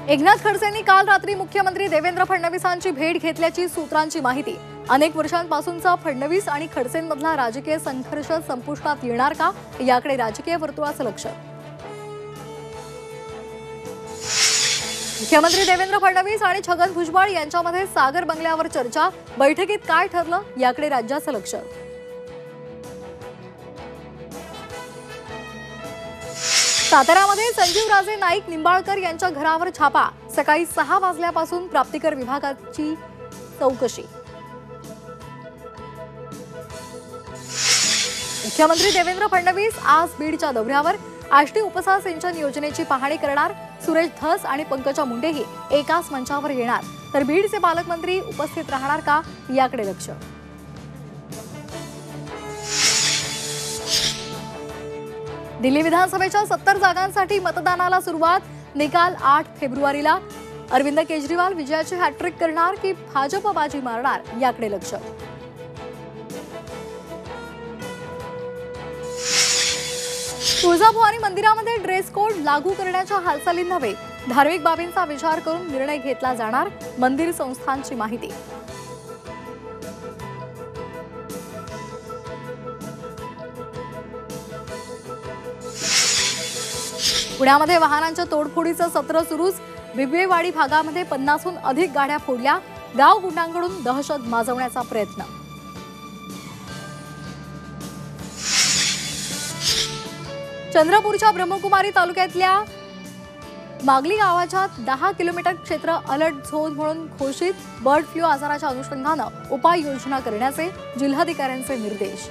एकनाथ खडसेंनी काल रात्री मुख्यमंत्री देवेंद्र फडणवीसांची भेट घेतल्याची सूत्रांची माहिती। अनेक वर्षांपासूनचा फडणवीस आणि खडसेंमधला राजकीय संघर्ष संपुष्टात येणार का, याकडे राजकीय वर्तुळाचं लक्ष। मुख्यमंत्री देवेंद्र फडणवीस आणि छगन भुजबळ यांच्यामध्ये सागर बंगल्यावर चर्चा, बैठकीत काय ठरलं याकडे राज्याचं लक्ष। साताऱ्यामध्ये संजीवराजे नाईक निंबाळकर यांच्या घरावर छापा, सकाळी 6 वाजल्यापासून प्राप्तिकर विभागाची चौकशी। मुख्यमंत्री देवेंद्र फडणवीस आज बीडच्या दौऱ्यावर, आष्टी उपसा सिंचन योजनेची पाहणी करणार। सुरेश धस आणि पंकजा मुंडेही एकाच मंचावर येणार, तर बीडचे पालकमंत्री उपस्थित राहणार का, याकडे लक्ष। दिल्ली विधानसभेच्या 70 जागांसाठी मतदानाला सुरुवात, निकाल 8 फेब्रुवारीला। अरविंद केजरीवाल विजयाची हॅट्रिक करणार की भाजप बाजी मारणार, याकडे लक्ष। तुळजाभवानी मंदिरामध्ये ड्रेस कोड लागू करण्याच्या हालचाली नव्हे, धार्मिक बाबींचा विचार करून निर्णय घेतला जाणार, मंदिर संस्थांची माहिती। पुण्यामध्ये वाहनांच्या तोडफोडीचं सत्र सुरूच, बिबवेवाडी भागामध्ये 50हून अधिक गाड्या फोडल्या, गाव गुंडांकडून दहशत माजवण्याचा प्रयत्न। चंद्रपूरच्या ब्रह्मकुमारी तालुक्यातल्या मागली गावाच्या 10 किलोमीटर क्षेत्र अलर्ट झोन म्हणून घोषित, बर्ड फ्लू आजाराच्या अनुषंगानं उपाययोजना करण्याचे जिल्हाधिकाऱ्यांचे निर्देश।